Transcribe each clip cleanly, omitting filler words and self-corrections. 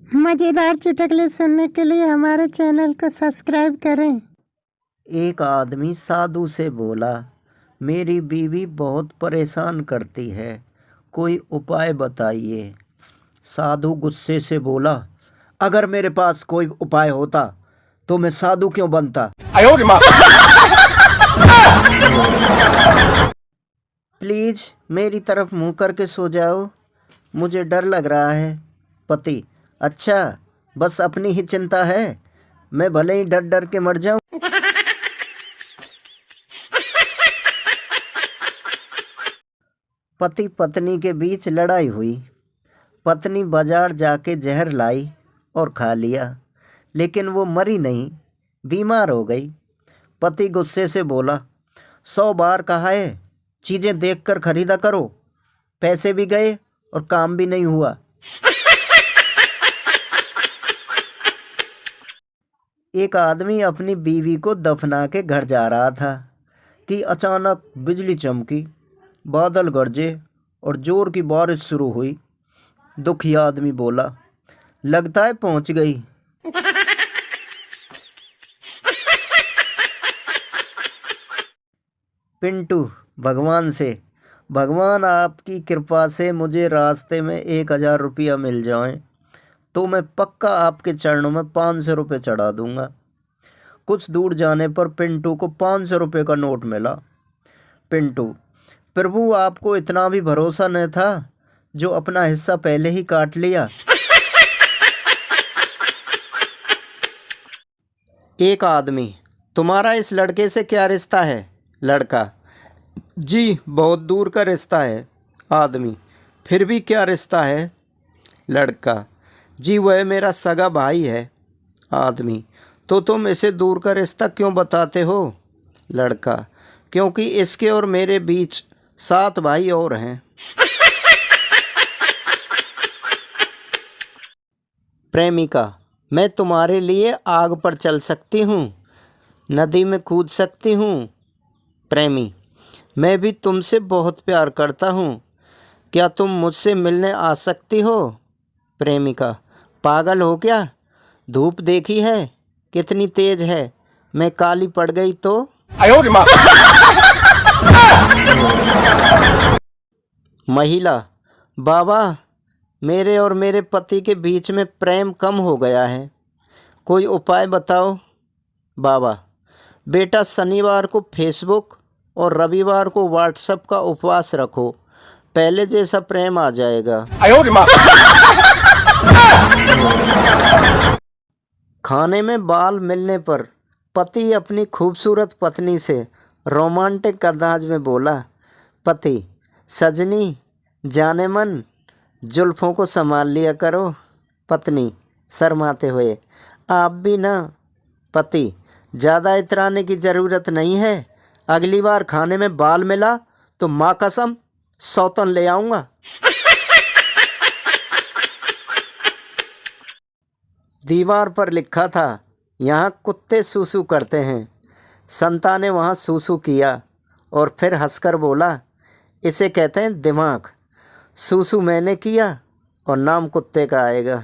मज़ेदार चुटकुले सुनने के लिए हमारे चैनल को सब्सक्राइब करें। एक आदमी साधु से बोला, मेरी बीवी बहुत परेशान करती है, कोई उपाय बताइए। साधु गुस्से से बोला, अगर मेरे पास कोई उपाय होता तो मैं साधु क्यों बनता। प्लीज मेरी तरफ मुंह करके सो जाओ, मुझे डर लग रहा है। पति, अच्छा, बस अपनी ही चिंता है, मैं भले ही डर डर के मर जाऊं। पति पत्नी के बीच लड़ाई हुई। पत्नी बाजार जाके जहर लाई और खा लिया, लेकिन वो मरी नहीं, बीमार हो गई। पति गुस्से से बोला, 100 बार कहा है चीजें देखकर खरीदा करो, पैसे भी गए और काम भी नहीं हुआ। एक आदमी अपनी बीवी को दफना के घर जा रहा था कि अचानक बिजली चमकी, बादल गरजे और जोर की बारिश शुरू हुई। दुखी आदमी बोला, लगता है पहुंच गई। पिंटू भगवान से, भगवान आपकी कृपा से मुझे रास्ते में 1000 रुपया मिल जाए तो मैं पक्का आपके चरणों में 500 रुपये चढ़ा दूंगा। कुछ दूर जाने पर पिंटू को 500 रुपये का नोट मिला। पिंटू, प्रभु आपको इतना भी भरोसा न था जो अपना हिस्सा पहले ही काट लिया। एक आदमी, तुम्हारा इस लड़के से क्या रिश्ता है। लड़का, जी बहुत दूर का रिश्ता है। आदमी, फिर भी क्या रिश्ता है। लड़का, जी वह मेरा सगा भाई है। आदमी, तो तुम इसे दूर का रिश्ता क्यों बताते हो। लड़का, क्योंकि इसके और मेरे बीच 7 भाई और हैं। प्रेमिका, मैं तुम्हारे लिए आग पर चल सकती हूँ, नदी में कूद सकती हूँ। प्रेमी, मैं भी तुमसे बहुत प्यार करता हूँ, क्या तुम मुझसे मिलने आ सकती हो। प्रेमिका, पागल हो क्या, धूप देखी है कितनी तेज है, मैं काली पड़ गई तो। महिला, बाबा मेरे और मेरे पति के बीच में प्रेम कम हो गया है, कोई उपाय बताओ। बाबा, बेटा शनिवार को फेसबुक और रविवार को व्हाट्सएप का उपवास रखो, पहले जैसा प्रेम आ जाएगा। खाने में बाल मिलने पर पति अपनी खूबसूरत पत्नी से रोमांटिक अंदाज में बोला, पति, सजनी जाने मन जुल्फों को संभाल लिया करो। पत्नी शर्माते हुए, आप भी ना। पति, ज़्यादा इतराने की ज़रूरत नहीं है, अगली बार खाने में बाल मिला तो माँ कसम सौतन ले आऊँगा। दीवार पर लिखा था, यहाँ कुत्ते सूसू करते हैं। संता ने वहाँ सूसू किया और फिर हंसकर बोला, इसे कहते हैं दिमाग, सूसू मैंने किया और नाम कुत्ते का आएगा।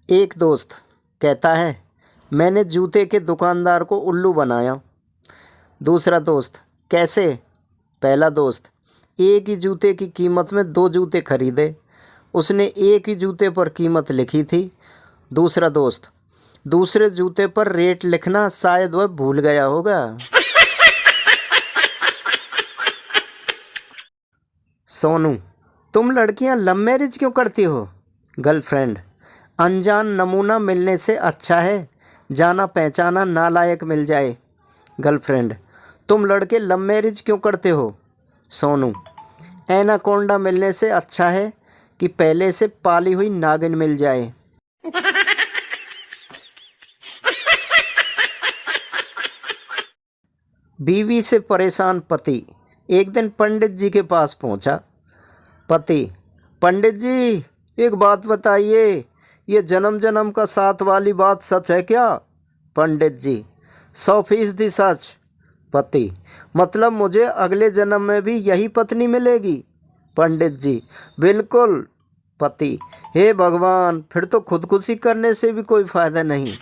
एक दोस्त कहता है, मैंने जूते के दुकानदार को उल्लू बनाया। दूसरा दोस्त, कैसे। पहला दोस्त, एक ही जूते की कीमत में 2 जूते खरीदे, उसने एक ही जूते पर कीमत लिखी थी। दूसरा दोस्त, दूसरे जूते पर रेट लिखना शायद वह भूल गया होगा। सोनू, तुम लड़कियां लव मैरिज क्यों करती हो। गर्लफ्रेंड, अनजान नमूना मिलने से अच्छा है जाना पहचाना नालायक मिल जाए। गर्लफ्रेंड, तुम लड़के लव मैरिज क्यों करते हो। सोनू, एनाकोंडा मिलने से अच्छा है कि पहले से पाली हुई नागिन मिल जाए। बीवी से परेशान पति एक दिन पंडित जी के पास पहुंचा। पति, पंडित जी एक बात बताइए, ये जन्म जन्म का साथ वाली बात सच है क्या। पंडित जी, 100% सच। पति, मतलब मुझे अगले जन्म में भी यही पत्नी मिलेगी। पंडित जी, बिल्कुल। पति, हे भगवान, फिर तो खुदकुशी करने से भी कोई फायदा नहीं।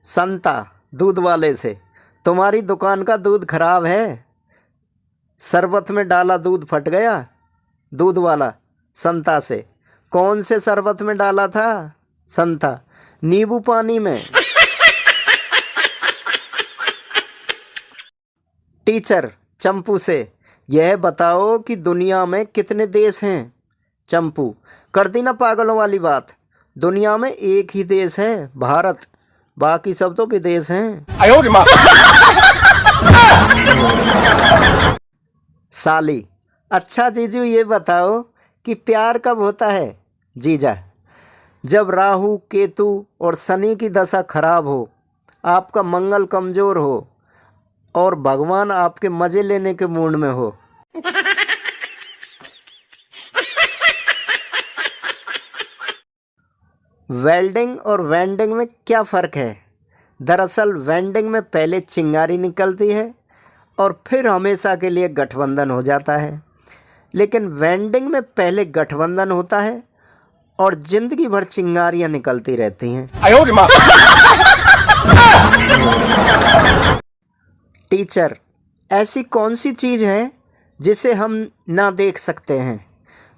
संता, दूध वाले से, तुम्हारी दुकान का दूध खराब है, शरबत में डाला दूध फट गया। दूध वाला संता से, कौन से शरबत में डाला था? संता, नींबू पानी में। टीचर चंपू से, यह बताओ कि दुनिया में कितने देश हैं? चंपू, कर दी ना पागलों वाली बात, दुनिया में एक ही देश है, भारत, बाकी सब तो विदेश हैं। साली, अच्छा जीजू ये बताओ कि प्यार कब होता है? जीजा, जब राहु केतु और शनि की दशा खराब हो, आपका मंगल कमजोर हो और भगवान आपके मजे लेने के मूड में हो। वेल्डिंग और वेंडिंग में क्या फ़र्क है? दरअसल वेंडिंग में पहले चिंगारी निकलती है और फिर हमेशा के लिए गठबंधन हो जाता है, लेकिन वेंडिंग में पहले गठबंधन होता है और जिंदगी भर चिंगारियां निकलती रहती हैं। टीचर, ऐसी कौन सी चीज़ है जिसे हम ना देख सकते हैं,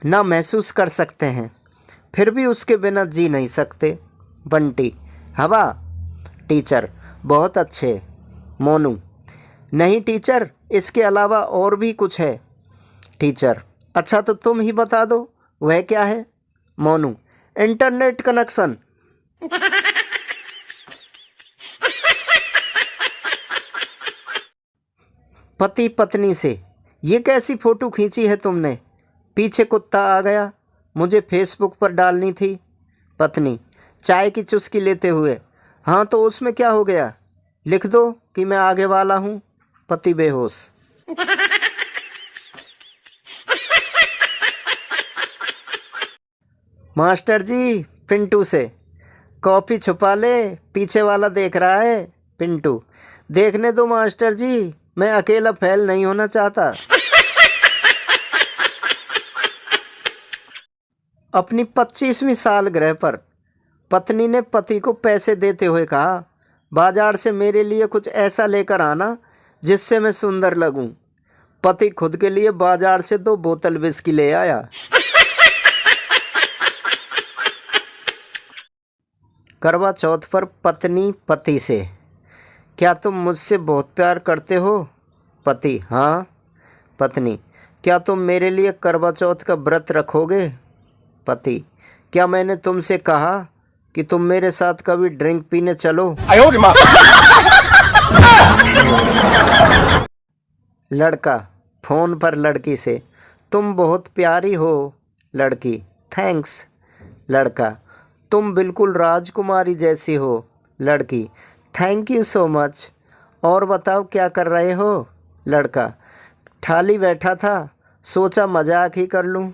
ना महसूस कर सकते हैं, फिर भी उसके बिना जी नहीं सकते? बंटी, हवा। टीचर, बहुत अच्छे। मोनू, नहीं टीचर, इसके अलावा और भी कुछ है। टीचर, अच्छा तो तुम ही बता दो, वह क्या है? Monu, internet connection. पति पत्नी से, ये कैसी फ़ोटो खींची है तुमने? पीछे कुत्ता आ गया, मुझे फेसबुक पर डालनी थी। पत्नी, चाय की चुस्की लेते हुए, हाँ तो उसमें क्या हो गया, लिख दो कि मैं आगे वाला हूँ। पति बेहोश। मास्टर जी, पिंटू से, कॉफ़ी छुपा ले, पीछे वाला देख रहा है। पिंटू, देखने दो मास्टर जी, मैं अकेला फेल नहीं होना चाहता। अपनी 25वीं सालगिरह पर पत्नी ने पति को पैसे देते हुए कहा, बाजार से मेरे लिए कुछ ऐसा लेकर आना जिससे मैं सुंदर लगूं। पति खुद के लिए बाजार से 2 बोतल विस्की ले आया। करवा चौथ पर पत्नी पति से, क्या तुम मुझसे बहुत प्यार करते हो? पति, हाँ। पत्नी, क्या तुम मेरे लिए करवा चौथ का व्रत रखोगे? पति, क्या मैंने तुमसे कहा कि तुम मेरे साथ कभी ड्रिंक पीने चलो? लड़का फोन पर लड़की से, तुम बहुत प्यारी हो। लड़की, थैंक्स। लड़का, तुम बिल्कुल राजकुमारी जैसी हो। लड़की, थैंक यू सो मच। और बताओ क्या कर रहे हो? लड़का, खाली बैठा था, सोचा मजाक ही कर लूं।